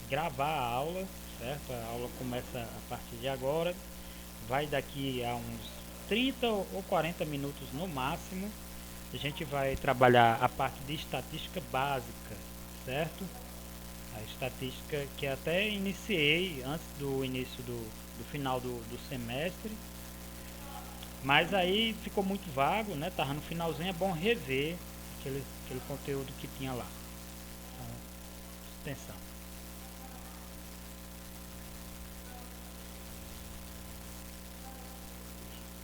gravar a aula, certo? A aula começa a partir de agora, vai daqui a uns 30 ou 40 minutos no máximo. A gente vai trabalhar a parte de estatística básica, certo? A estatística que até iniciei antes do início do final do semestre, mas aí ficou muito vago, né? Tava no finalzinho, é bom rever aquele conteúdo que tinha lá. Então, atenção.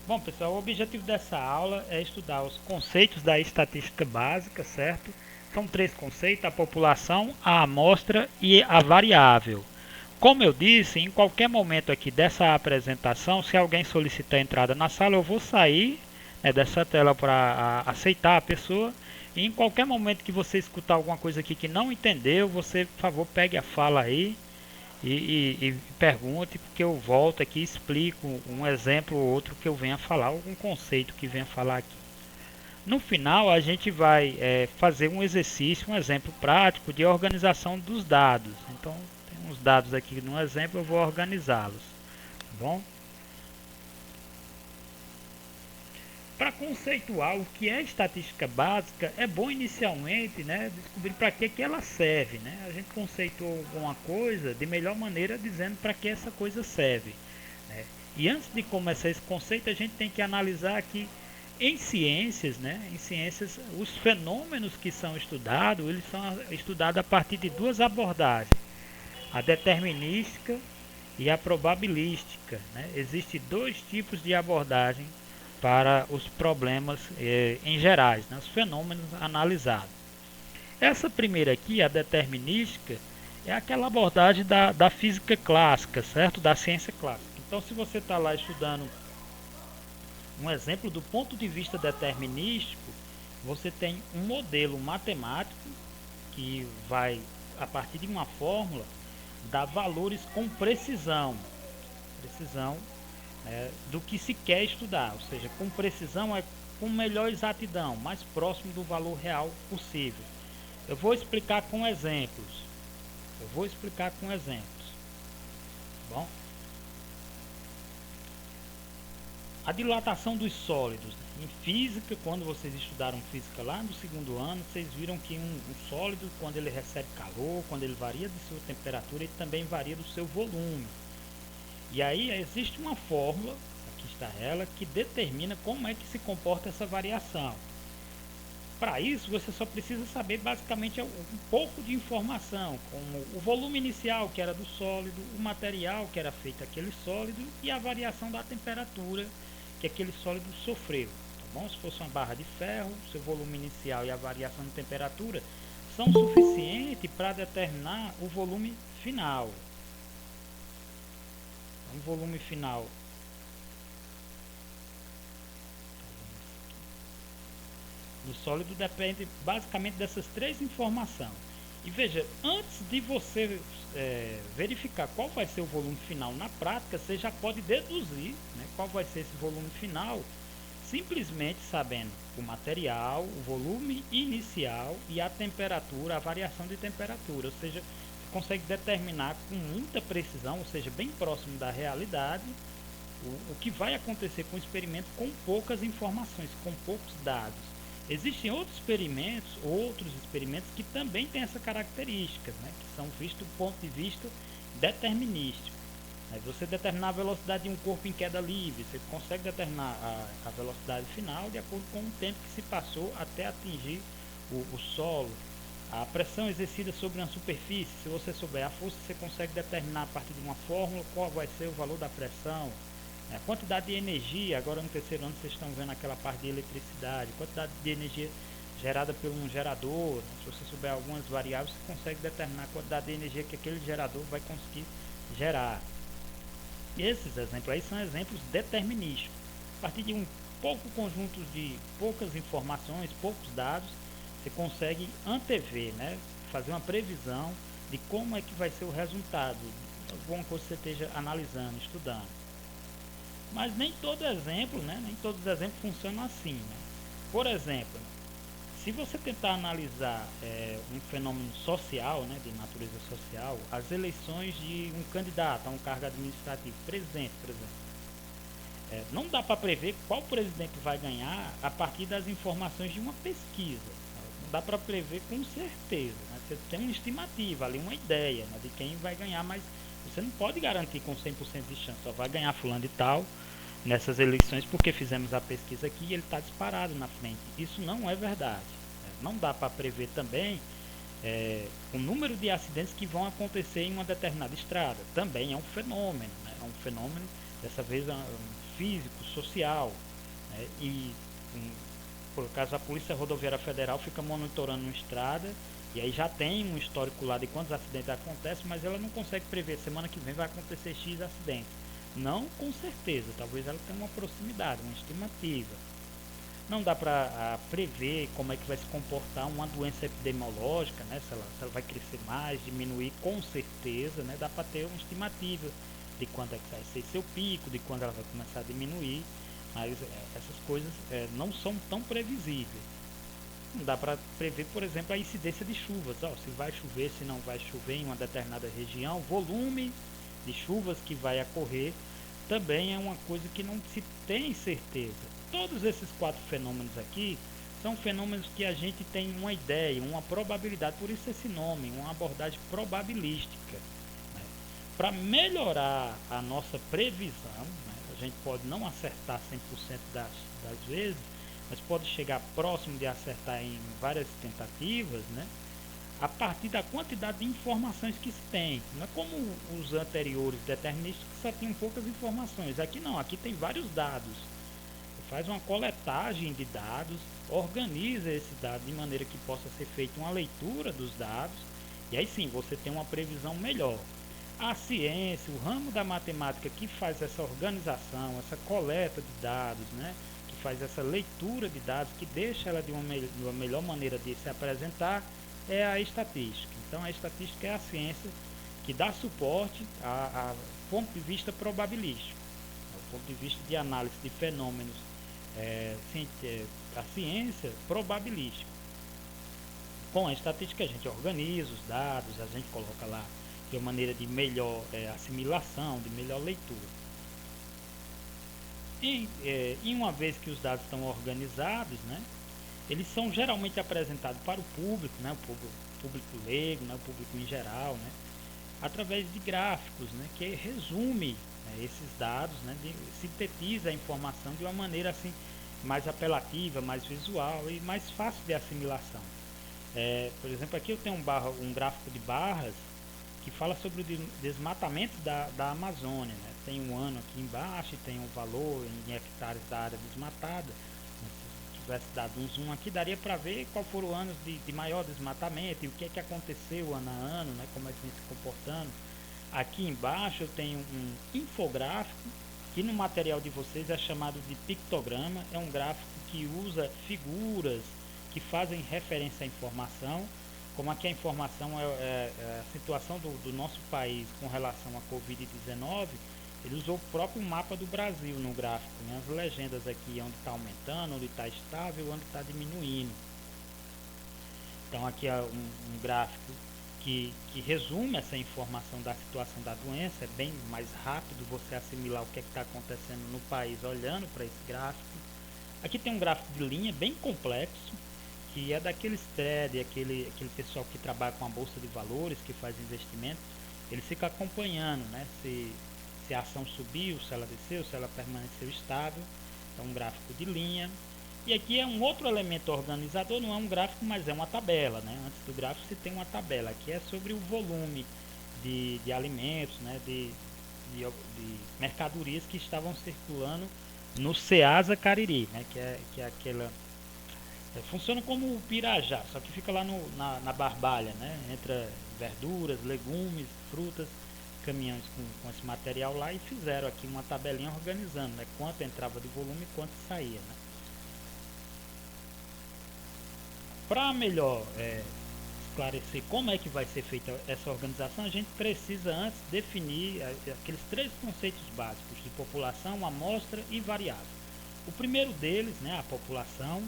Bom, pessoal, o objetivo dessa aula é estudar os conceitos da estatística básica, certo? São três conceitos: a população, a amostra e a variável. Como eu disse, em qualquer momento aqui dessa apresentação, se alguém solicitar entrada na sala, eu vou sair, né, dessa tela para aceitar a pessoa. E em qualquer momento que você escutar alguma coisa aqui que não entendeu, você, por favor, pegue a fala aí e pergunte, porque eu volto aqui e explico um exemplo ou outro que eu venha falar, algum conceito que venha falar aqui. No final, a gente vai fazer um exercício, um exemplo prático de organização dos dados. Então, tem uns dados aqui no exemplo, eu vou organizá-los. Tá bom? Para conceituar o que é estatística básica, é bom inicialmente, né, descobrir para que ela serve. Né? A gente conceitou alguma coisa de melhor maneira dizendo para que essa coisa serve. Né? E antes de começar esse conceito, a gente tem que analisar que em ciências, né, em ciências, os fenômenos que são estudados, eles são estudados a partir de duas abordagens: a determinística e a probabilística. Né? Existem dois tipos de abordagem para os problemas em gerais, né? Os fenômenos analisados. Essa primeira aqui, a determinística, é aquela abordagem da física clássica, certo? Da ciência clássica. Então, se você está lá estudando um exemplo do ponto de vista determinístico, você tem um modelo matemático que vai, a partir de uma fórmula, dar valores com precisão do que se quer estudar, ou seja, com precisão é com melhor exatidão, mais próximo do valor real possível. Eu vou explicar com exemplos. Eu vou explicar com exemplos. Bom, a dilatação dos sólidos. Em física, quando vocês estudaram física lá no segundo ano, vocês viram que um sólido, quando ele recebe calor, quando ele varia de sua temperatura, ele também varia do seu volume. E aí existe uma fórmula, aqui está ela, que determina como é que se comporta essa variação. Para isso, você só precisa saber basicamente um pouco de informação, como o volume inicial, que era do sólido, o material que era feito aquele sólido e a variação da temperatura que aquele sólido sofreu. Tá bom? Se fosse uma barra de ferro, seu volume inicial e a variação de temperatura são suficientes para determinar o volume final. O volume final do sólido depende basicamente dessas três informações. E veja, antes de você verificar qual vai ser o volume final na prática, você já pode deduzir, né, qual vai ser esse volume final, simplesmente sabendo o material, o volume inicial e a temperatura, a variação de temperatura. Ou seja, você consegue determinar com muita precisão, ou seja, bem próximo da realidade, o que vai acontecer com o experimento com poucas informações, com poucos dados. Existem outros experimentos que também têm essa característica, né, que são vistos do ponto de vista determinístico. Você determinar a velocidade de um corpo em queda livre, você consegue determinar a velocidade final de acordo com o tempo que se passou até atingir o solo. A pressão exercida sobre uma superfície, se você souber a força, você consegue determinar a partir de uma fórmula qual vai ser o valor da pressão. A quantidade de energia, agora no terceiro ano vocês estão vendo aquela parte de eletricidade, quantidade de energia gerada por um gerador. Se você souber algumas variáveis, você consegue determinar a quantidade de energia que aquele gerador vai conseguir gerar. E esses exemplos aí são exemplos determinísticos. A partir de um pouco conjunto de poucas informações, poucos dados, você consegue antever, né? Fazer uma previsão de como é que vai ser o resultado de alguma coisa que você esteja analisando, estudando. Mas nem todo exemplo, né? Nem todos os exemplos funcionam assim. Né? Por exemplo, se você tentar analisar um fenômeno social, né, de natureza social, as eleições de um candidato a um cargo administrativo, presidente, por exemplo, não dá para prever qual presidente vai ganhar a partir das informações de uma pesquisa. Não dá para prever com certeza. Né? Você tem uma estimativa ali, uma ideia, né, de quem vai ganhar, mas você não pode garantir com 100% de chance. Só vai ganhar fulano de tal nessas eleições porque fizemos a pesquisa aqui e ele está disparado na frente. Isso não é verdade. Não dá para prever também o número de acidentes que vão acontecer em uma determinada estrada. Também é um fenômeno. Né? É um fenômeno, dessa vez, físico, social, né? Por acaso a Polícia Rodoviária Federal fica monitorando uma estrada e aí já tem um histórico lá de quantos acidentes acontecem, mas ela não consegue prever, semana que vem vai acontecer X acidentes. Não com certeza, talvez ela tenha uma proximidade, uma estimativa. Não dá para prever como é que vai se comportar uma doença epidemiológica, né? Se ela vai crescer mais, diminuir, com certeza, né? Dá para ter uma estimativa de quando é que vai ser seu pico, de quando ela vai começar a diminuir, mas essas coisas não são tão previsíveis. Não dá para prever, por exemplo, a incidência de chuvas, se vai chover, se não vai chover em uma determinada região, volume de chuvas que vai ocorrer, também é uma coisa que não se tem certeza. Todos esses 4 fenômenos aqui são fenômenos que a gente tem uma ideia, uma probabilidade, por isso esse nome, uma abordagem probabilística. Para melhorar a nossa previsão, né, a gente pode não acertar 100% das vezes, mas pode chegar próximo de acertar em várias tentativas, né, a partir da quantidade de informações que se tem. Não é como os anteriores deterministas que só tinham poucas informações. Aqui não, aqui tem vários dados. Você faz uma coletagem de dados, organiza esses dados de maneira que possa ser feita uma leitura dos dados, e aí sim você tem uma previsão melhor. A ciência, o ramo da matemática que faz essa organização, essa coleta de dados, né, que faz essa leitura de dados, que deixa ela de uma melhor maneira de se apresentar, é a estatística. Então a estatística é a ciência que dá suporte a ponto de vista probabilístico, do ponto de vista de análise de fenômenos, a ciência probabilística. Com a estatística a gente organiza os dados, a gente coloca lá de uma maneira de melhor assimilação, de melhor leitura. E uma vez que os dados estão organizados, né, eles são geralmente apresentados para o público, né, o público leigo, né, o público em geral, né, através de gráficos, né, que resume, né, esses dados, né, sintetiza a informação de uma maneira assim mais apelativa, mais visual e mais fácil de assimilação. Por exemplo, aqui eu tenho um gráfico de barras que fala sobre o desmatamento da Amazônia. Né? Tem um ano aqui embaixo, tem um valor em hectares da área desmatada. Se tivesse dado um zoom aqui, daria para ver qual foram os anos de maior desmatamento e o que é que aconteceu ano a ano, né? Como é que vem se comportando. Aqui embaixo eu tenho um infográfico, que no material de vocês é chamado de pictograma. É um gráfico que usa figuras que fazem referência à informação. Como aqui a informação é a situação do nosso país com relação à Covid-19, ele usou o próprio mapa do Brasil no gráfico, né? As legendas aqui onde está aumentando, onde está estável, onde está diminuindo. Então aqui é um gráfico que resume essa informação da situação da doença. É bem mais rápido você assimilar o que está acontecendo no país olhando para esse gráfico. Aqui tem um gráfico de linha bem complexo, que é daqueles thread, aquele pessoal que trabalha com a bolsa de valores, que faz investimento, ele fica acompanhando, né, se a ação subiu, se ela desceu, se ela permaneceu estável. É um gráfico de linha. E aqui é um outro elemento organizador, não é um gráfico, mas é uma tabela, né? Antes do gráfico se tem uma tabela, aqui é sobre o volume de alimentos, né, de mercadorias que estavam circulando no Ceasa Cariri, né, que é aquela... funciona como o Pirajá, só que fica lá na Barbalha, né? Entra verduras, legumes, frutas, caminhões com esse material lá, e fizeram aqui uma tabelinha organizando, né? Quanto entrava de volume e quanto saía, né? Para melhor esclarecer como é que vai ser feita essa organização, a gente precisa antes definir aqueles 3 conceitos básicos de população, amostra e variável. O primeiro deles, né, a população,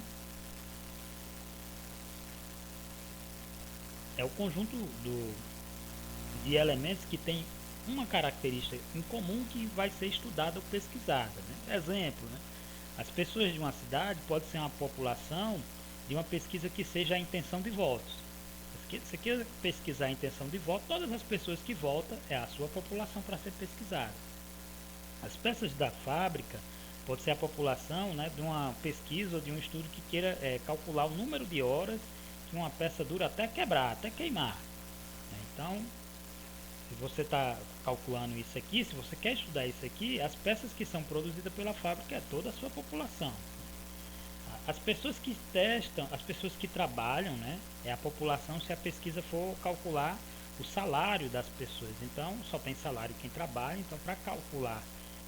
é o conjunto de elementos que tem uma característica em comum que vai ser estudada ou pesquisada. Né? Exemplo, né? As pessoas de uma cidade pode ser uma população de uma pesquisa que seja a intenção de votos. Se você quer pesquisar a intenção de voto, todas as pessoas que votam é a sua população para ser pesquisada. As peças da fábrica pode ser a população, né, de uma pesquisa ou de um estudo que queira calcular o número de horas que uma peça dura até quebrar, até queimar. Né? Então, se você está calculando isso aqui, se você quer estudar isso aqui, as peças que são produzidas pela fábrica é toda a sua população. As pessoas que testam, as pessoas que trabalham, né, é a população se a pesquisa for calcular o salário das pessoas. Então, só tem salário quem trabalha, então para calcular,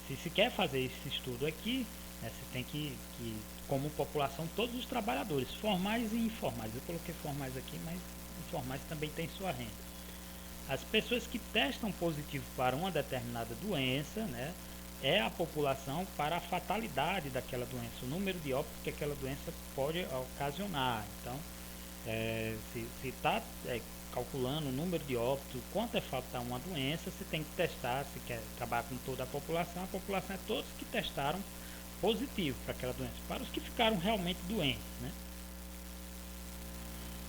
se quer fazer esse estudo aqui, né, você tem como população, todos os trabalhadores, formais e informais. Eu coloquei formais aqui, mas informais também tem sua renda. As pessoas que testam positivo para uma determinada doença, né, é a população para a fatalidade daquela doença, o número de óbitos que aquela doença pode ocasionar. Então, se está calculando o número de óbitos, quanto é fatal uma doença, se tem que testar, se quer trabalhar com toda a população é todos que testaram positivo para aquela doença, para os que ficaram realmente doentes, né?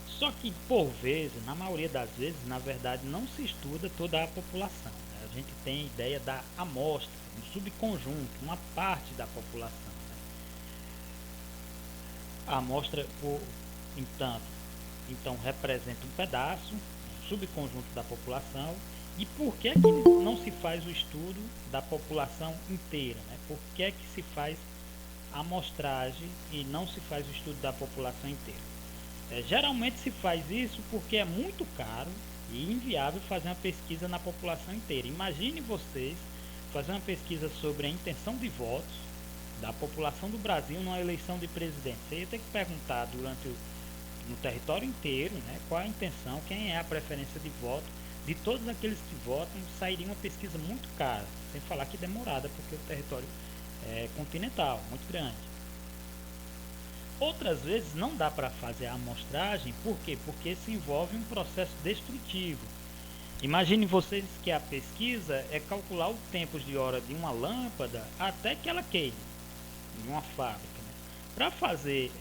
Só que, por vezes, na maioria das vezes, na verdade, não se estuda toda a população. Né? A gente tem a ideia da amostra, um subconjunto, uma parte da população. Né? A amostra, então, representa um pedaço, um subconjunto da população. E por que não se faz o estudo da população inteira? Né? Por que se faz a amostragem e não se faz o estudo da população inteira? Geralmente se faz isso porque é muito caro e inviável fazer uma pesquisa na população inteira. Imagine vocês fazer uma pesquisa sobre a intenção de votos da população do Brasil numa eleição de presidente. Você ia ter que perguntar no território inteiro, né, qual a intenção, quem é a preferência de voto de todos aqueles que votam. Sairia uma pesquisa muito cara, sem falar que demorada, porque o território é continental, muito grande. Outras vezes não dá para fazer a amostragem, por quê? Porque se envolve um processo destrutivo. Imagine vocês que a pesquisa é calcular o tempo de hora de uma lâmpada até que ela queime, em uma fábrica. Né? Para fazer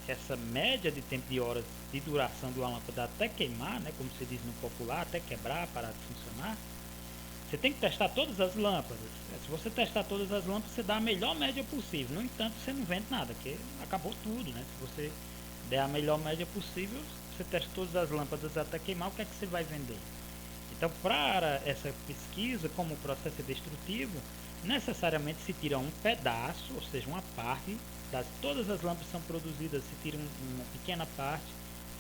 essa média de tempo de horas de duração de uma lâmpada até queimar, né, como se diz no popular, até quebrar, parar de funcionar, você tem que testar todas as lâmpadas. Se você testar todas as lâmpadas, você dá a melhor média possível. No entanto, você não vende nada, porque acabou tudo, né? Se você der a melhor média possível, você testa todas as lâmpadas até queimar, o que é que você vai vender? Então, para essa pesquisa, como o processo é destrutivo, necessariamente se tira um pedaço, ou seja, uma parte, todas as lâmpadas são produzidas, se tira uma pequena parte,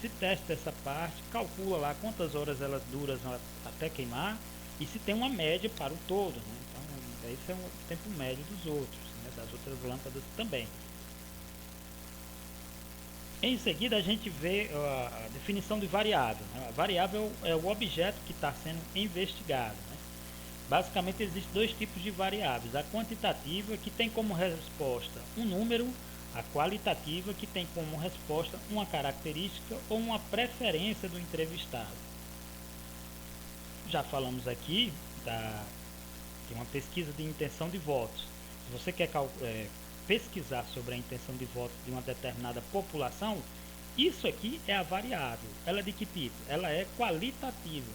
se testa essa parte, calcula lá quantas horas elas duram até queimar, e se tem uma média para o todo, né? Então, esse é o tempo médio dos outros, né? Das outras lâmpadas também. Em seguida, a gente vê a definição de variável. Né? A variável é o objeto que está sendo investigado. Né? Basicamente, existem dois tipos de variáveis. A quantitativa, que tem como resposta um número, a qualitativa, que tem como resposta uma característica ou uma preferência do entrevistado. Já falamos aqui de uma pesquisa de intenção de votos. Se você quer pesquisar sobre a intenção de votos de uma determinada população, isso aqui é a variável. Ela é de que tipo? Ela é qualitativa.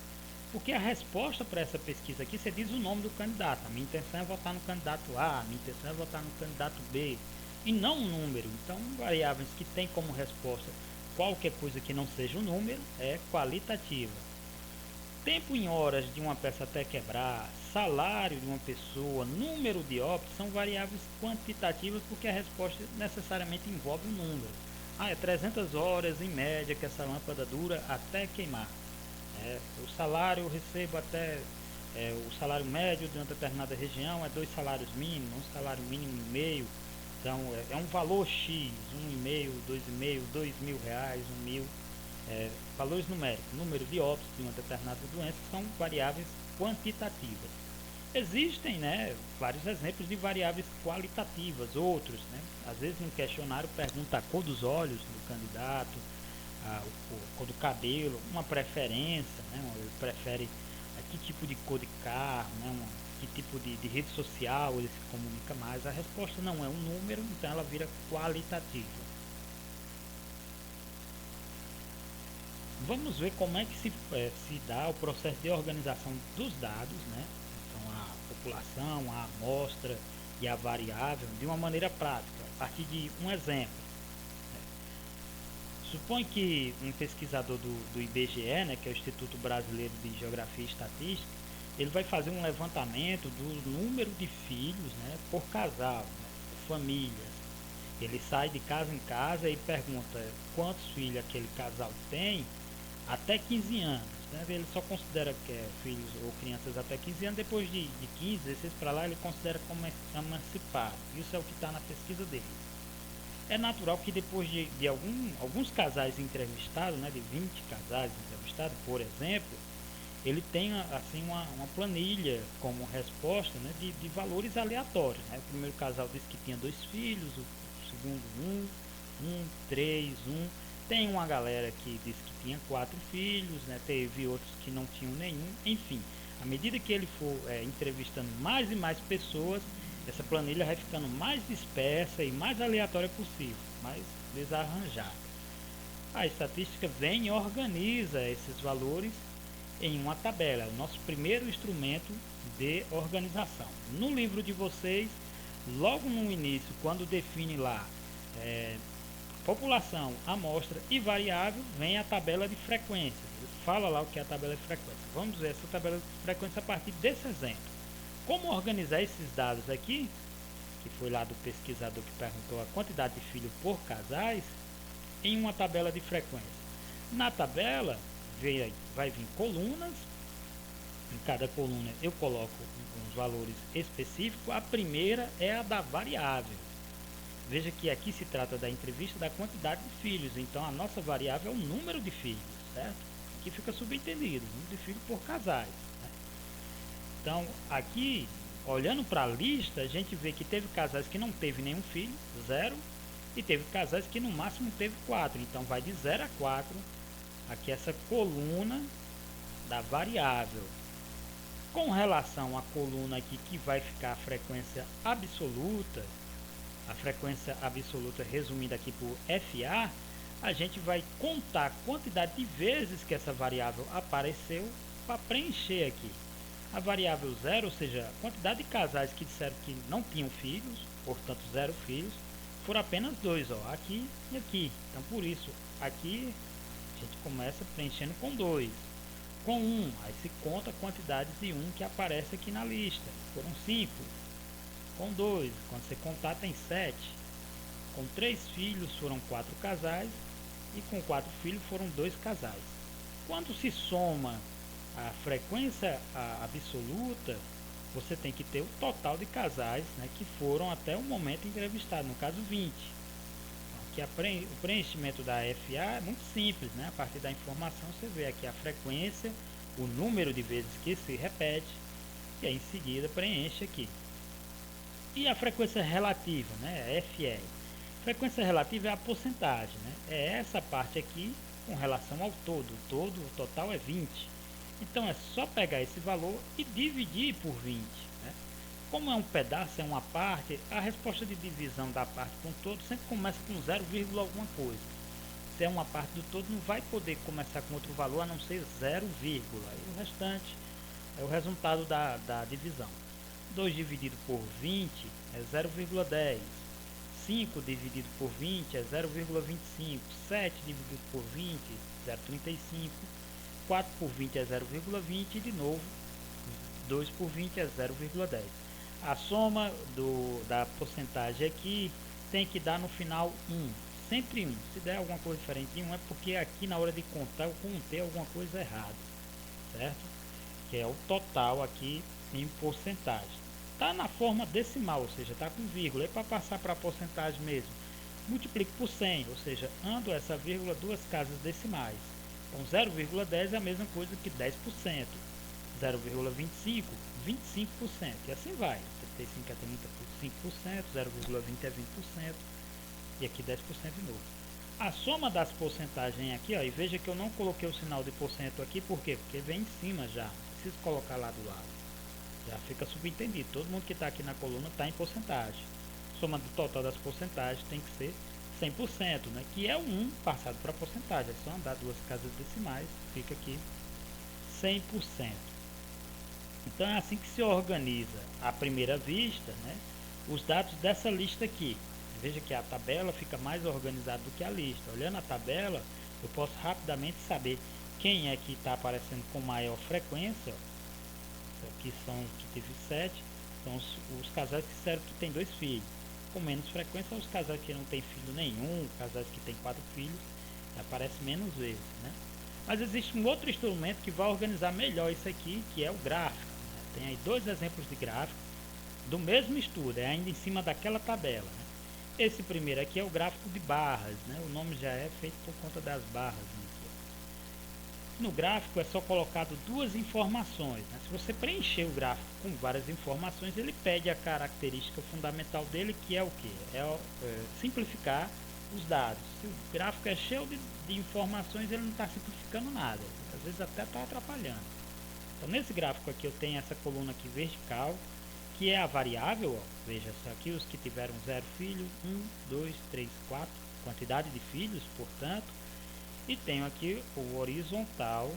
Porque a resposta para essa pesquisa aqui, você diz o nome do candidato. A minha intenção é votar no candidato A, a minha intenção é votar no candidato B, e não um número. Então, variáveis que tem como resposta qualquer coisa que não seja um número é qualitativa. Tempo em horas de uma peça até quebrar, salário de uma pessoa, número de óbitos são variáveis quantitativas porque a resposta necessariamente envolve um número. É 300 horas em média que essa lâmpada dura até queimar. O salário eu recebo o salário médio de uma determinada região é 2 salários mínimos, um salário mínimo e meio. Então é um valor X, 1,5, 2,5, R$2.000, 1.000. Valores numéricos, número de óbitos de uma determinada doença são variáveis quantitativas. Existem, né, vários exemplos de variáveis qualitativas, outros, né, às vezes um questionário pergunta a cor dos olhos do candidato, a cor do cabelo, uma preferência, né? Ele prefere que tipo de cor de carro, né? Que tipo de rede social ele se comunica mais. A resposta não é um número, então ela vira qualitativa. Vamos ver como é que se dá o processo de organização dos dados, né? Então a população, a amostra e a variável de uma maneira prática, a partir de um exemplo. Supõe que um pesquisador do IBGE, né, que é o Instituto Brasileiro de Geografia e Estatística, ele vai fazer um levantamento do número de filhos, né, por casal, né, por famílias. Ele sai de casa em casa e pergunta quantos filhos aquele casal tem até 15 anos. Né? Ele só considera que é filhos ou crianças até 15 anos, depois de 15, 16 para lá, ele considera como emancipado. Isso é o que está na pesquisa dele. É natural que depois de alguns casais entrevistados, né, de 20 casais entrevistados, por exemplo, ele tenha assim uma planilha como resposta, né, de valores aleatórios. Né? O primeiro casal disse que tinha 2 filhos, o segundo três, Tem uma galera que disse que tinha 4 filhos, né? Teve outros que não tinham nenhum. Enfim, à medida que ele for entrevistando mais e mais pessoas, essa planilha vai ficando mais dispersa e mais aleatória possível, mais desarranjada. A estatística vem e organiza esses valores em uma tabela, é o nosso primeiro instrumento de organização. No livro de vocês, logo no início, quando define lá população, amostra e variável, vem a tabela de frequência. Ele fala lá o que é a tabela de frequência. Vamos ver essa tabela de frequência a partir desse exemplo. Como organizar esses dados aqui, que foi lá do pesquisador que perguntou a quantidade de filhos por casais, em uma tabela de frequência. Na tabela vai vir colunas. Em cada coluna eu coloco uns valores específicos. A primeira é a da variável. Veja que aqui se trata da entrevista da quantidade de filhos, então a nossa variável é o número de filhos, certo? Aqui fica subentendido, número de filhos por casais. Né? Então, aqui, olhando para a lista, a gente vê que teve casais que não teve nenhum filho, 0, e teve casais que no máximo teve 4, então vai de 0 a 4, aqui essa coluna da variável. Com relação à coluna aqui que vai ficar a frequência absoluta, a frequência absoluta resumida aqui por FA, a gente vai contar a quantidade de vezes que essa variável apareceu para preencher aqui. A variável 0, ou seja, a quantidade de casais que disseram que não tinham filhos, portanto 0 filhos, foram apenas 2, ó, aqui e aqui. Então por isso, aqui a gente começa preenchendo com 2. Com 1, aí se conta a quantidade de 1 que aparece aqui na lista. Foram 5. Com 2, quando você contar, tem 7. Com 3 filhos foram 4 casais. E com 4 filhos foram 2 casais. Quando se soma a frequência absoluta, você tem que ter o total de casais, né, que foram até o momento entrevistado, no caso 20. Então, aqui o preenchimento da FA é muito simples. Né? A partir da informação você vê aqui a frequência, o número de vezes que se repete, e aí em seguida preenche aqui. E a frequência relativa, né? FR. Frequência relativa é a porcentagem, né? É essa parte aqui com relação ao todo. O total é 20. Então é só pegar esse valor e dividir por 20. Né? Como é um pedaço, é uma parte, a resposta de divisão da parte com o todo sempre começa com 0, alguma coisa. Se é uma parte do todo, não vai poder começar com outro valor a não ser 0, e o restante é o resultado da divisão. 2 dividido por 20 é 0,10. 5 dividido por 20 é 0,25. 7 dividido por 20 é 0,35. 4 por 20 é 0,20 e de novo 2 por 20 é 0,10. A soma da porcentagem aqui tem que dar no final 1. Sempre 1. Se der alguma coisa diferente de 1 é porque aqui na hora de contar eu contei alguma coisa errada. Certo? Que é o total aqui em porcentagem. Está na forma decimal, ou seja, está com vírgula. E para passar para a porcentagem mesmo, multiplique por 100, ou seja, ando essa vírgula 2 casas decimais. Então 0,10 é a mesma coisa que 10%. 0,25, 25%. E assim vai. 35 é 35%, 0,20 é 20%. E aqui 10% de novo. A soma das porcentagens aqui, ó, e veja que eu não coloquei o sinal de porcento aqui, por quê? Porque vem em cima já, não preciso colocar lá do lado. Já fica subentendido, todo mundo que está aqui na coluna está em porcentagem. Soma do total das porcentagens tem que ser 100%, né? Que é o 1 passado para a porcentagem. É só andar duas casas decimais, fica aqui 100%. Então é assim que se organiza à primeira vista, né, os dados dessa lista aqui. Veja que a tabela fica mais organizada do que a lista. Olhando a tabela, eu posso rapidamente saber quem é que está aparecendo com maior frequência. Aqui são os que teve 7, são os casais que disseram que tem 2 filhos. Com menos frequência são os casais que não tem filho nenhum, casais que tem 4 filhos, aparece menos vezes, né? Mas existe um outro instrumento que vai organizar melhor isso aqui, que é o gráfico, né? Tem aí 2 exemplos de gráfico do mesmo estudo, é ainda em cima daquela tabela, né? Esse primeiro aqui é o gráfico de barras, né? O nome já é feito por conta das barras, né? No gráfico é só colocado 2 informações, né? Se você preencher o gráfico com várias informações, ele pede a característica fundamental dele, que é o que? Simplificar os dados. Se o gráfico é cheio de informações, ele não está simplificando nada, às vezes até está atrapalhando. Então nesse gráfico aqui eu tenho essa coluna aqui vertical, que é a variável, ó, veja só aqui os que tiveram 0 filhos, 1, 2, 3, 4, quantidade de filhos, portanto, e tenho aqui o horizontal,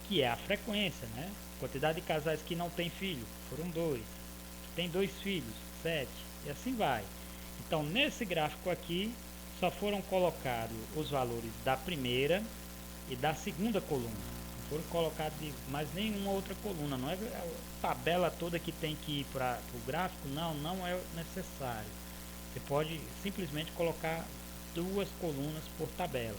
que é a frequência, né? Quantidade de casais que não tem filho, foram 2, que tem 2 filhos, 7, e assim vai. Então nesse gráfico aqui, só foram colocados os valores da primeira e da segunda coluna. Não foram colocados de mais nenhuma outra coluna. Não é a tabela toda que tem que ir para o gráfico, não é necessário. Você pode simplesmente colocar 2 colunas por tabela.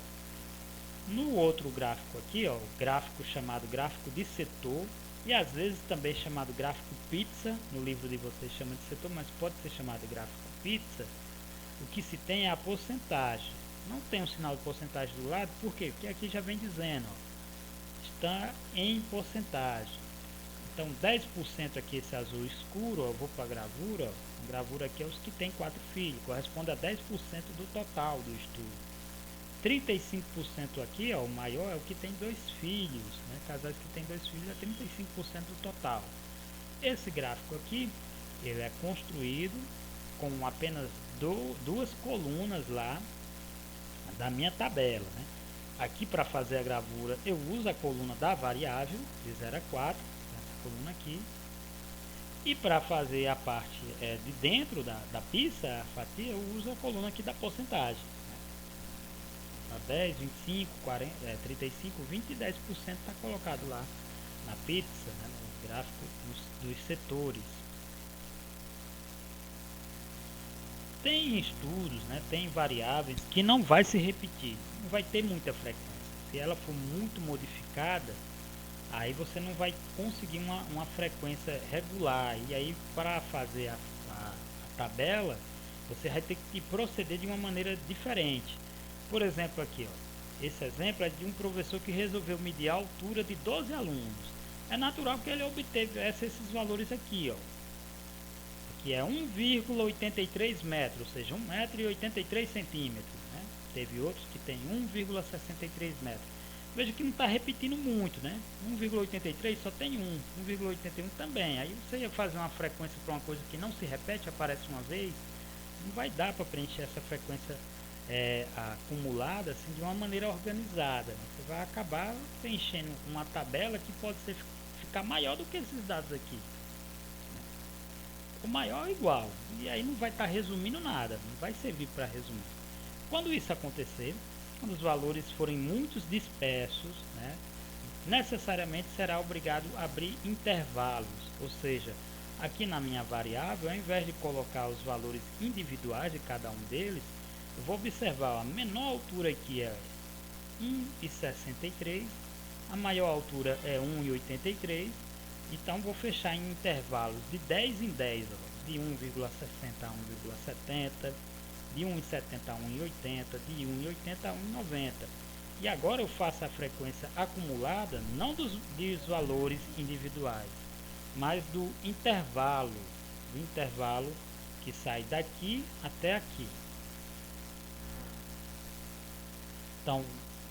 No outro gráfico aqui, ó, o gráfico chamado gráfico de setor, e às vezes também chamado gráfico pizza, no livro de vocês chama de setor, mas pode ser chamado de gráfico pizza. O que se tem é a porcentagem. Não tem um sinal de porcentagem do lado, por quê? Porque aqui já vem dizendo, ó, está em porcentagem. Então 10% aqui, esse azul escuro, ó, eu vou para a gravura, ó, a gravura aqui é os que tem 4 filhos, corresponde a 10% do total do estudo. 35% aqui, ó, o maior é o que tem 2 filhos, né? Casais que tem 2 filhos é 35% do total. Esse gráfico aqui, ele é construído com apenas 2 colunas lá da minha tabela, né? Aqui para fazer a gravura eu uso a coluna da variável de 0 a 4, essa coluna aqui. E para fazer a parte de dentro da pizza, a fatia, eu uso a coluna aqui da porcentagem. 10, 25, 40, 35, 20 e 10% está colocado lá na pizza, né, no gráfico dos setores. Tem estudos, né, tem variáveis que não vai se repetir, não vai ter muita frequência. Se ela for muito modificada, aí você não vai conseguir uma frequência regular. E aí para fazer a tabela, você vai ter que proceder de uma maneira diferente. Por exemplo aqui, ó, esse exemplo é de um professor que resolveu medir a altura de 12 alunos. É natural que ele obteve esses valores aqui, ó. Aqui é 1,83 metros, ou seja, 1,83 centímetros. Né? Teve outros que tem 1,63 metros. Veja que não está repetindo muito, né? 1,83 só tem 1,81 também. Aí você ia fazer uma frequência para uma coisa que não se repete, aparece uma vez, não vai dar para preencher essa frequência acumulada assim, de uma maneira organizada, né? Você vai acabar preenchendo uma tabela que pode ficar maior do que esses dados aqui, né? O maior é igual, e aí não vai estar resumindo nada, não vai servir para resumir. Quando isso acontecer, quando os valores forem muito dispersos, né, necessariamente será obrigado a abrir intervalos, ou seja, aqui na minha variável, ao invés de colocar os valores individuais de cada um deles, eu vou observar a menor altura aqui é 1,63, a maior altura é 1,83, então vou fechar em intervalos de 10 em 10, ó, de 1,60 a 1,70, de 1,70 a 1,80, de 1,80 a 1,90. E agora eu faço a frequência acumulada, não dos valores individuais, mas do intervalo que sai daqui até aqui. Então,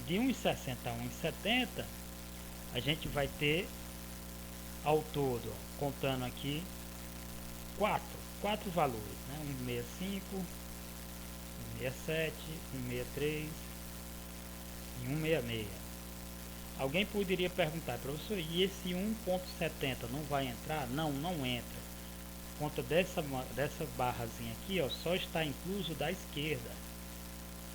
de 1,60 a 1,70, a gente vai ter ao todo, ó, contando aqui, quatro valores, né? 165, 167, 163 e 166. Alguém poderia perguntar, professor, e esse 1,70 não vai entrar? Não, não entra. Por conta dessa barrazinha aqui, ó, só está incluso da esquerda.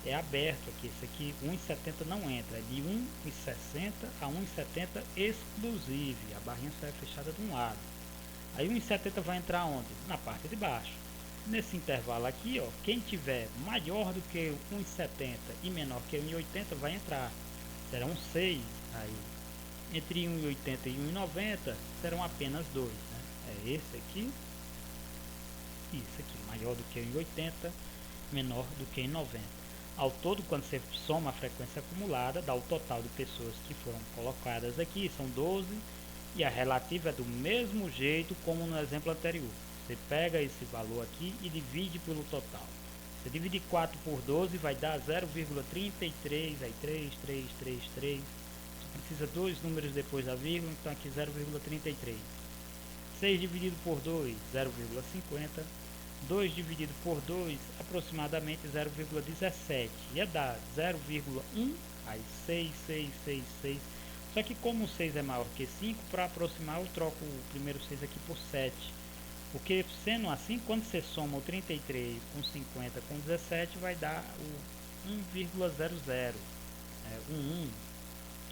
É aberto aqui, esse aqui 1,70 não entra, é de 1,60 a 1,70 exclusive, a barrinha só é fechada de um lado. Aí 1,70 vai entrar onde? Na parte de baixo. Nesse intervalo aqui, ó, quem tiver maior do que 1,70 e menor que 1,80 vai entrar. Serão 6 aí. Entre 1,80 e 1,90 serão apenas 2, né? É esse aqui e esse aqui, maior do que 1,80, menor do que 1,90. Ao todo, quando você soma a frequência acumulada, dá o total de pessoas que foram colocadas aqui, são 12, e a relativa é do mesmo jeito como no exemplo anterior. Você pega esse valor aqui e divide pelo total. Você divide 4 por 12 vai dar 0,33, aí 3. Você precisa dois números depois da vírgula, então aqui 0,33. 6 dividido por 2, 0,50. 2 dividido por 2, aproximadamente 0,17. Ia dar 0,1, aí 6. Só que como 6 é maior que 5, para aproximar eu troco o primeiro 6 aqui por 7. Porque sendo assim, quando você soma o 33 com 50 com 17, vai dar o 1,00. 1,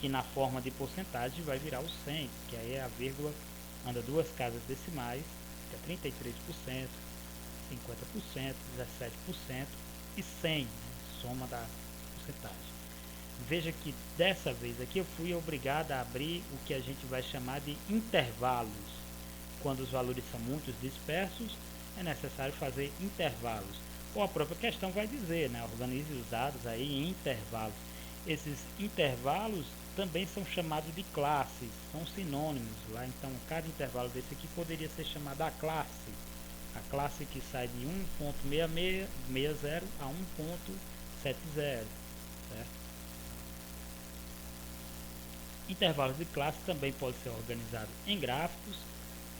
que na forma de porcentagem vai virar o 100, que aí a vírgula anda duas casas decimais, que é 33%. 50%, 17% e 100, né? Soma da porcentagem. Veja que dessa vez aqui eu fui obrigado a abrir o que a gente vai chamar de intervalos. Quando os valores são muito dispersos, é necessário fazer intervalos. Ou a própria questão vai dizer, né? Organize os dados aí em intervalos. Esses intervalos também são chamados de classes, são sinônimos lá. Então, cada intervalo desse aqui poderia ser chamado a classe. A classe que sai de 1.60 a 1.70, certo? Intervalos de classe também podem ser organizados em gráficos.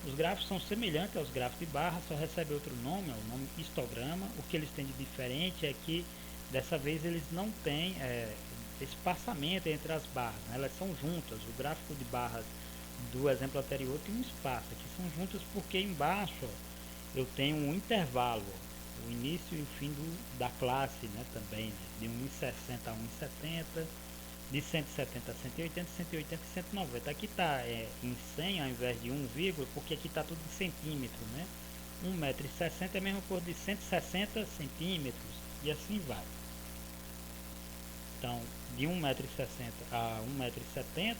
Os gráficos são semelhantes aos gráficos de barra, só recebe outro nome, é o nome histograma. O que eles têm de diferente é que dessa vez eles não têm espaçamento entre as barras, né? Elas são juntas. O gráfico de barras do exemplo anterior tem um espaço, aqui são juntas porque embaixo, ó, eu tenho um intervalo, o início e o fim da classe, né, também, né, de 1,60 a 1,70, de 170 a 180, 180 e 190. Aqui está em 100 ao invés de 1, porque aqui está tudo em centímetros, né? 1,60 m é a mesma coisa de 160 centímetros e assim vai. Então, de 1,60 m a 1,70 m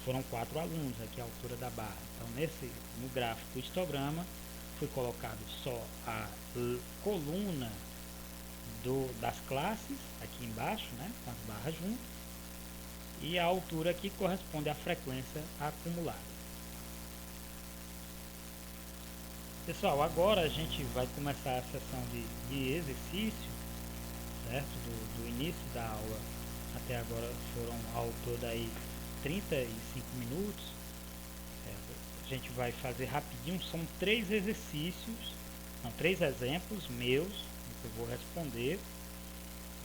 foram 4 alunos aqui a altura da barra. Então, no gráfico histograma, foi colocado só a coluna das classes aqui embaixo, né, com as barras juntas, e a altura aqui corresponde à frequência acumulada. Pessoal, agora a gente vai começar a sessão de exercício, certo? Do início da aula até agora foram ao todo aí 35 minutos. A gente vai fazer rapidinho, são 3 exercícios, são 3 exemplos meus que eu vou responder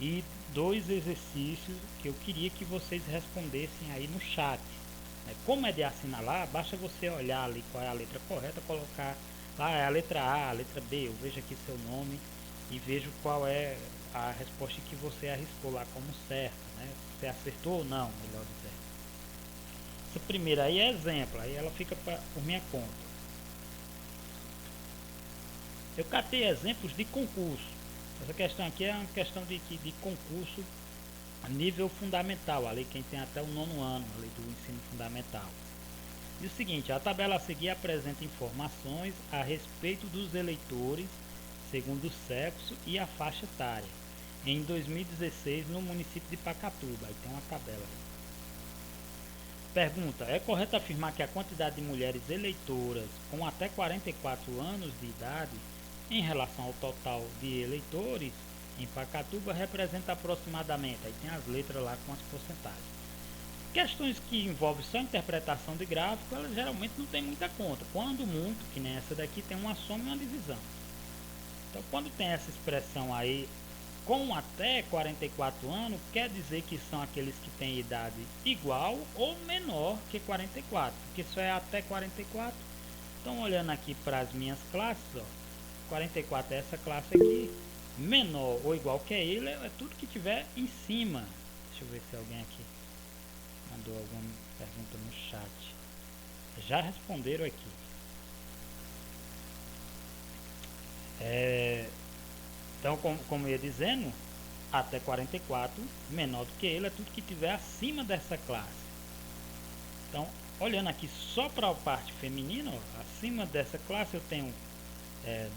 e 2 exercícios que eu queria que vocês respondessem aí no chat. Como é de assinalar, basta você olhar ali qual é a letra correta, colocar lá é a letra A, a letra B, eu vejo aqui seu nome e vejo qual é a resposta que você arriscou lá como certa, né? Se acertou ou não, melhor dizendo. Essa primeira aí é exemplo, aí ela fica por minha conta. Eu catei exemplos de concurso. Essa questão aqui é uma questão de concurso a nível fundamental, ali quem tem até o 9º ano ali do ensino fundamental. E o seguinte, a tabela a seguir apresenta informações a respeito dos eleitores segundo o sexo e a faixa etária em 2016 no município de Pacatuba. Aí tem uma tabela aí. Pergunta, é correto afirmar que a quantidade de mulheres eleitoras com até 44 anos de idade em relação ao total de eleitores em Pacatuba representa aproximadamente, aí tem as letras lá com as porcentagens. Questões que envolvem só interpretação de gráfico, elas geralmente não tem muita conta. Quando muito, que nem essa daqui, tem uma soma e uma divisão. Então, quando tem essa expressão aí, com até 44 anos, quer dizer que são aqueles que têm idade igual ou menor que 44, porque só é até 44. Então, olhando aqui para as minhas classes, ó, 44 é essa classe aqui, menor ou igual que ele, é tudo que tiver em cima. Deixa eu ver se alguém aqui mandou alguma pergunta no chat. Já responderam aqui. Então, como eu ia dizendo, até 44, menor do que ele, é tudo que tiver acima dessa classe. Então, olhando aqui só para a parte feminina, ó, acima dessa classe eu tenho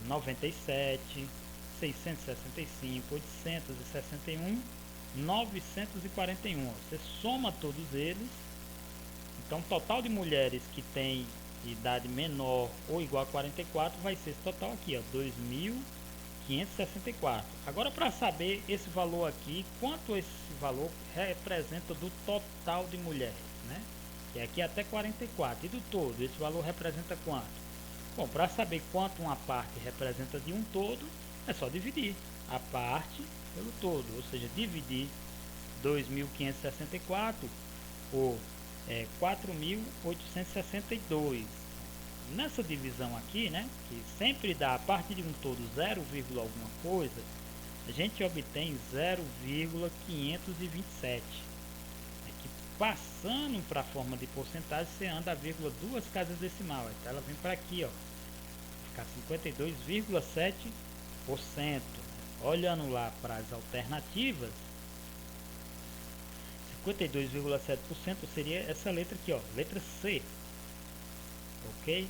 97, 665, 861, 941. Você soma todos eles. Então, o total de mulheres que tem idade menor ou igual a 44 vai ser esse total aqui, ó, 2.564. Agora, para saber esse valor aqui, quanto esse valor representa do total de mulheres, né? Que é aqui até 44. E do todo, esse valor representa quanto? Bom, para saber quanto uma parte representa de um todo, é só dividir a parte pelo todo, ou seja, dividir 2.564 por 4.862. Nessa divisão aqui, né, que sempre dá a parte de um todo 0, alguma coisa, a gente obtém 0,527. Aqui, passando para a forma de porcentagem, você anda a vírgula duas casas decimal, então ela vem para aqui, ó, ficar 52,7%. Olhando lá para as alternativas, 52,7% seria essa letra aqui, ó, letra C. Ok?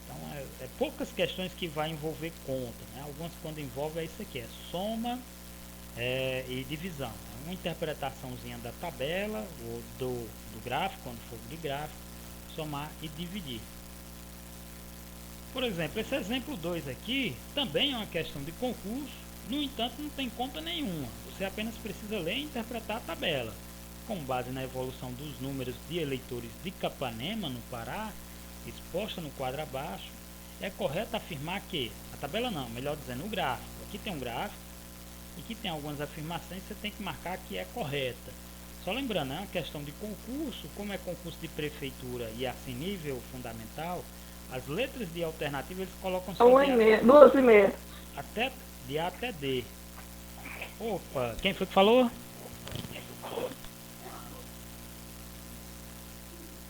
Então é poucas questões que vai envolver conta, né? Algumas quando envolve é isso aqui, é soma e divisão. Uma interpretaçãozinha da tabela ou do gráfico, quando for de gráfico, somar e dividir. Por exemplo, esse exemplo 2 aqui também é uma questão de concurso, no entanto não tem conta nenhuma. Você apenas precisa ler e interpretar a tabela. Com base na evolução dos números de eleitores de Capanema, no Pará, exposta no quadro abaixo, é correto afirmar que, a tabela não, melhor dizendo, o gráfico, aqui tem um gráfico, e aqui tem algumas afirmações que você tem que marcar que é correta. Só lembrando, é uma questão de concurso, como é concurso de prefeitura e assim nível fundamental, as letras de alternativa eles colocam só 2,5. de A até D. Opa, quem foi que falou?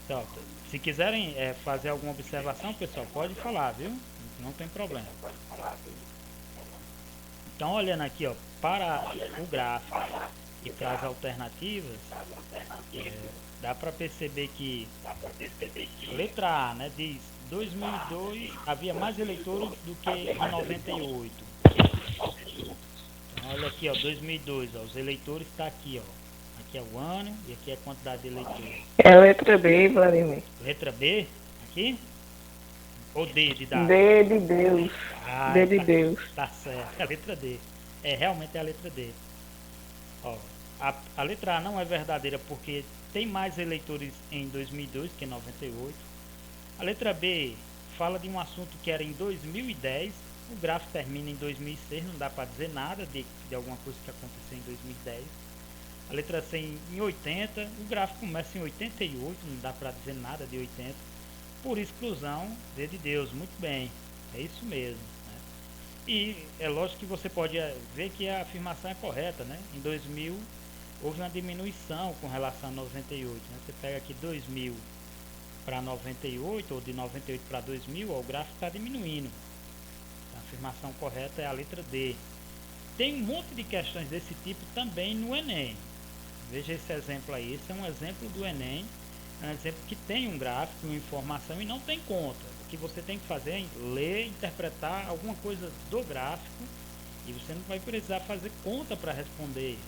Então, se quiserem fazer alguma observação, pessoal, pode falar, viu? Não tem problema. Então, olhando aqui, ó, para o gráfico e para as alternativas, dá para perceber que letra A, né, diz 2002 havia mais eleitores do que em 98. Então, olha aqui, ó, 2002, ó, os eleitores está aqui, ó. Aqui é o ano e aqui é a quantidade de eleitores. É a letra B, Vladimir. Letra B, aqui? Ou D de dado? D de Deus. Ah, D de Deus. Tá certo, é a letra D. Realmente é a letra D. Ó, a letra A não é verdadeira porque tem mais eleitores em 2002 que em 98. A letra B fala de um assunto que era em 2010. O gráfico termina em 2006, não dá para dizer nada de alguma coisa que aconteceu em 2010. A letra C em 80, o gráfico começa em 88, não dá para dizer nada de 80. Por exclusão, D de Deus, muito bem, é isso mesmo. Né? E é lógico que você pode ver que a afirmação é correta, né? Em 2000 houve uma diminuição com relação a 98. Né? Você pega aqui 2000 para 98, ou de 98 para 2000, ó, o gráfico está diminuindo. A afirmação correta é a letra D. Tem um monte de questões desse tipo também no Enem. Veja esse exemplo aí, esse é um exemplo do Enem, é um exemplo que tem um gráfico, uma informação e não tem conta. O que você tem que fazer é ler, interpretar alguma coisa do gráfico e você não vai precisar fazer conta para responder.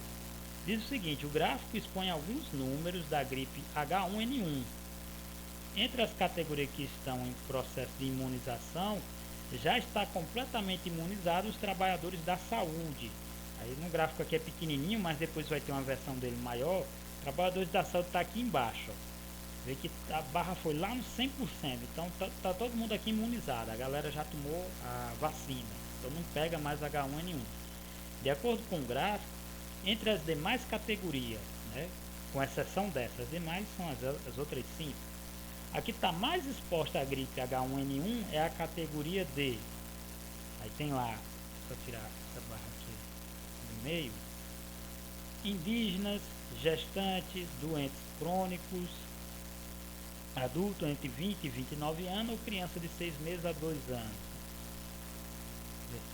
Diz o seguinte, o gráfico expõe alguns números da gripe H1N1. Entre as categorias que estão em processo de imunização, já está completamente imunizado os trabalhadores da saúde. Aí no gráfico aqui é pequenininho, mas depois vai ter uma versão dele maior. Trabalhadores da saúde está aqui embaixo, ó. Vê que a barra foi lá no 100%, então tá todo mundo aqui imunizado, a galera já tomou a vacina, então não pega mais H1N1. De acordo com o gráfico, entre as demais categorias, né, com exceção dessas, as demais são as outras 5. Aqui está mais exposta a gripe H1N1 é a categoria D. Aí tem lá, só tirar essa barra aqui do meio, indígenas, gestantes, doentes crônicos, adulto entre 20 e 29 anos ou criança de 6 meses a 2 anos.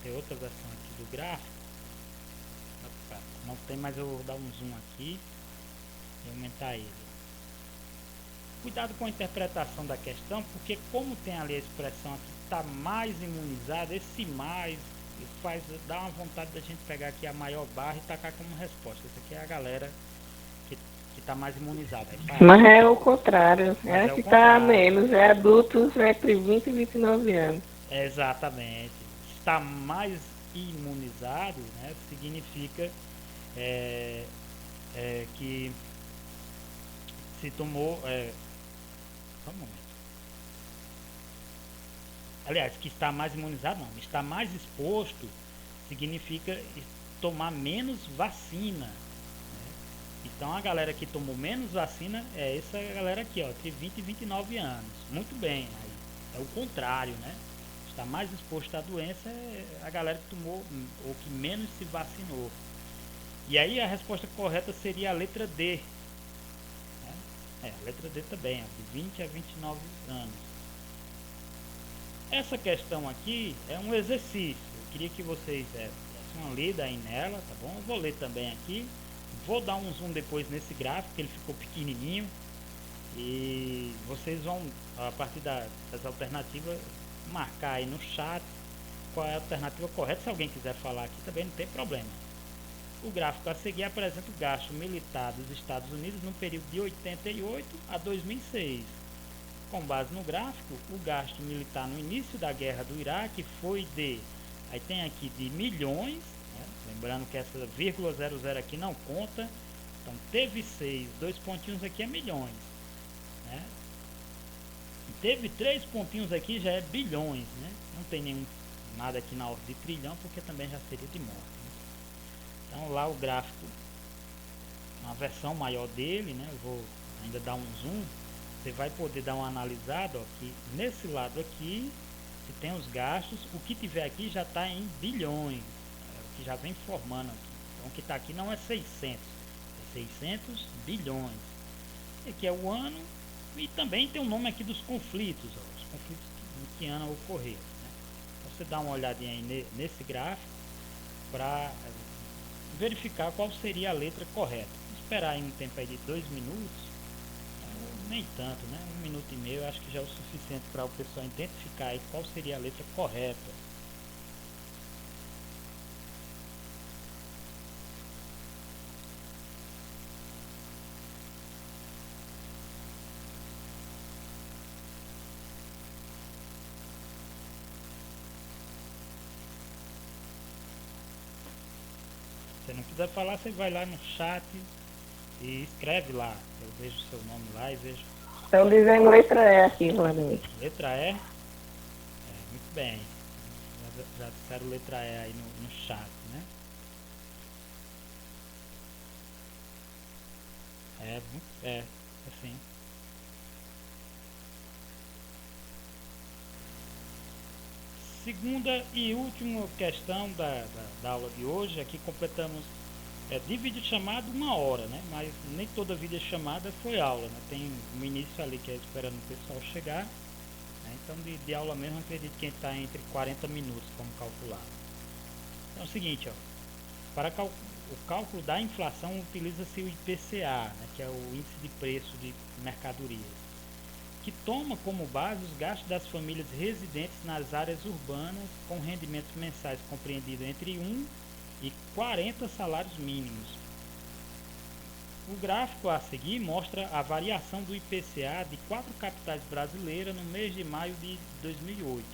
Tem outra versão aqui do gráfico. Opa, não tem, mas eu vou dar um zoom aqui e aumentar ele. Cuidado com a interpretação da questão, porque como tem ali a expressão aqui, está mais imunizado, esse mais dá uma vontade da gente pegar aqui a maior barra e tacar como resposta. Essa aqui é a galera que está mais imunizada. Mas é o contrário, é que está menos, é adultos entre 20 e 29 anos. Exatamente. Está mais imunizado, né, significa que se tomou... só um momento. Aliás, que está mais imunizado não, está mais exposto significa tomar menos vacina, né? Então a galera que tomou menos vacina é essa galera aqui, ó, entre 20 e 29 anos. Muito bem, aí é o contrário, né? Está mais exposto à doença é a galera que tomou ou que menos se vacinou. E aí a resposta correta seria a letra D. Né? A letra D também, ó, de 20 a 29 anos. Essa questão aqui é um exercício. Eu queria que vocês dessem uma lida aí nela, tá bom? Eu vou ler também aqui. Vou dar um zoom depois nesse gráfico, que ele ficou pequenininho. E vocês vão, a partir das alternativas, marcar aí no chat qual é a alternativa correta. Se alguém quiser falar aqui também não tem problema. O gráfico a seguir apresenta o gasto militar dos Estados Unidos no período de 88 a 2006. Com base no gráfico, o gasto militar no início da guerra do Iraque foi de, aí tem aqui de milhões, né? Lembrando que essa vírgula 00 aqui não conta, então teve 6, 2 pontinhos aqui é milhões, né? E teve 3 pontinhos aqui já é bilhões, né? Não tem nada aqui na ordem de trilhão, porque também já seria de morte, né? Então lá o gráfico, uma versão maior dele, né? Eu vou ainda dar um zoom. Você vai poder dar uma analisada, ó, que nesse lado aqui, que tem os gastos, o que tiver aqui já está em bilhões, o que já vem formando aqui. Então o que está aqui não é 600, é 600 bilhões. Aqui é o ano e também tem o nome aqui dos conflitos, ó, os conflitos em que ano ocorreram, né? Então você dá uma olhadinha aí nesse gráfico para verificar qual seria a letra correta. Vou esperar aí um tempo aí de 2 minutos. Nem tanto, né? 1 minuto e meio eu acho que já é o suficiente para o pessoal identificar aí qual seria a letra correta. Se não quiser falar, você vai lá no chat e escreve lá. Eu vejo o seu nome lá e vejo. Estão dizendo letra E aqui, Vladimir. Letra E? Muito bem. Já disseram letra E aí no chat, né? Assim. Segunda e última questão da aula de hoje. Aqui completamos de videochamada 1 hora, né? Mas nem toda videochamada foi aula, né? Tem um início ali que é esperando o pessoal chegar, né? Então de aula mesmo acredito que está entre 40 minutos, como calcular. Então é o seguinte, ó, para o cálculo da inflação utiliza-se o IPCA, né? Que é o índice de preço de mercadorias, que toma como base os gastos das famílias residentes nas áreas urbanas com rendimentos mensais compreendidos entre 1 e 40 salários mínimos. O gráfico a seguir mostra a variação do IPCA de 4 capitais brasileiras no mês de maio de 2008.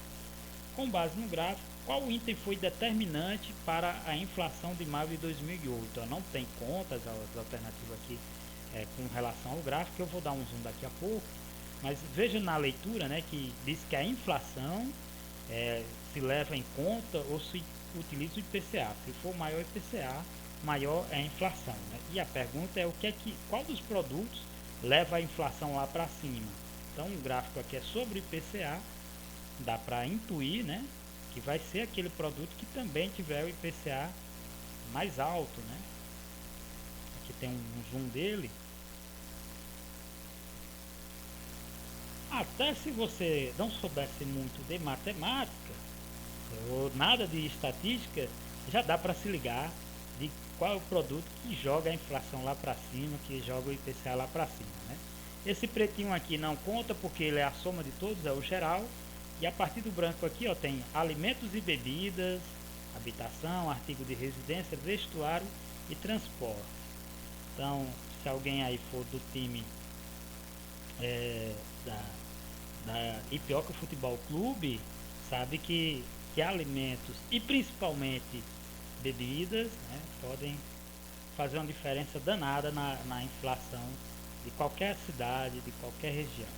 Com base no gráfico, qual item foi determinante para a inflação de maio de 2008? Não tem contas, as alternativas aqui com relação ao gráfico, eu vou dar um zoom daqui a pouco, mas veja na leitura, né, que diz que a inflação se leva em conta ou se utiliza o IPCA. Se for maior IPCA, maior é a inflação, né? E a pergunta é qual dos produtos leva a inflação lá para cima? Então o gráfico aqui é sobre o IPCA, dá para intuir, né, que vai ser aquele produto que também tiver o IPCA mais alto, né? Aqui tem um zoom dele. Até se você não soubesse muito de matemática ou nada de estatística, já dá para se ligar de qual é o produto que joga a inflação lá para cima, que joga o IPCA lá para cima, né? Esse pretinho aqui não conta porque ele é a soma de todos, é o geral. E a partir do branco aqui, ó, tem alimentos e bebidas, habitação, artigo de residência, vestuário e transporte. Então, se alguém aí for do time da Ipioca Futebol Clube, sabe que alimentos e principalmente bebidas, né, podem fazer uma diferença danada na inflação de qualquer cidade, de qualquer região.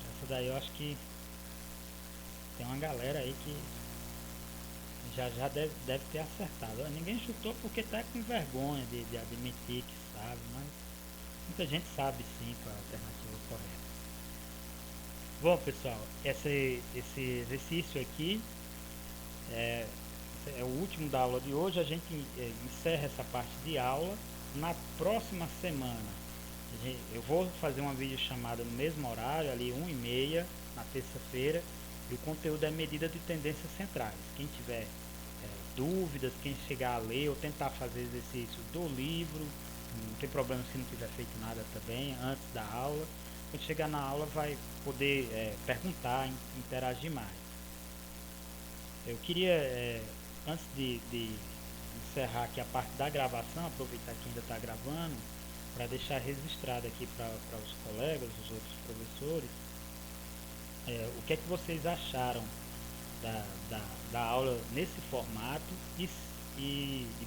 Essa daí eu acho que tem uma galera aí que já deve ter acertado. Ninguém chutou porque tá com vergonha de admitir que sabe, mas muita gente sabe sim qual é a alternativa correta. Bom, pessoal, esse exercício aqui é o último da aula de hoje. A gente encerra essa parte de aula. Na próxima semana eu vou fazer uma videochamada no mesmo horário, ali 1h30, na terça-feira, e o conteúdo é medida de tendências centrais. Quem tiver dúvidas, quem chegar a ler ou tentar fazer exercício do livro, não tem problema se não tiver feito nada também, antes da aula. Quando chegar na aula vai poder perguntar, interagir mais. Eu queria, antes de encerrar aqui a parte da gravação, aproveitar que ainda está gravando, para deixar registrado aqui para os colegas, os outros professores, o que é que vocês acharam da aula nesse formato e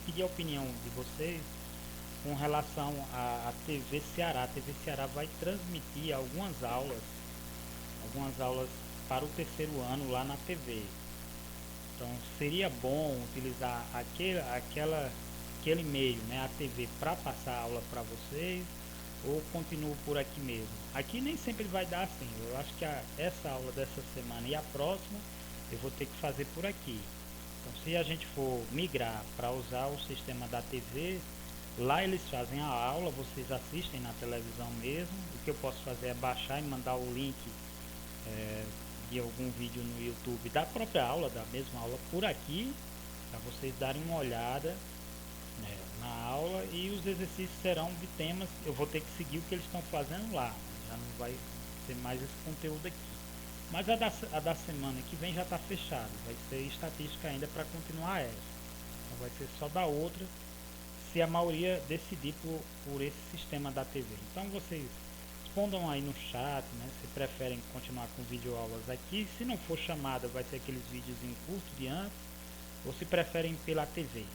pedir a opinião de vocês com relação à TV Ceará. A TV Ceará vai transmitir algumas aulas para o terceiro ano lá na TV. Então seria bom utilizar aquele meio, né, a TV, para passar a aula para vocês, ou continuo por aqui mesmo? Aqui nem sempre vai dar assim. Eu acho que essa aula dessa semana e a próxima eu vou ter que fazer por aqui. Então se a gente for migrar para usar o sistema da TV, lá eles fazem a aula, vocês assistem na televisão mesmo. O que eu posso fazer é baixar e mandar o link de algum vídeo no YouTube da própria aula, da mesma aula por aqui, para vocês darem uma olhada, né, na aula, e os exercícios serão de temas. Eu vou ter que seguir o que eles estão fazendo lá, já não vai ter mais esse conteúdo aqui. Mas a da semana que vem já está fechado, vai ser estatística ainda para continuar essa. Então vai ser só da outra, se a maioria decidir por esse sistema da TV. Então vocês respondam aí no chat, né, se preferem continuar com videoaulas aqui. Se não for chamada, vai ser aqueles vídeos em curto de antes, ou se preferem pela TV.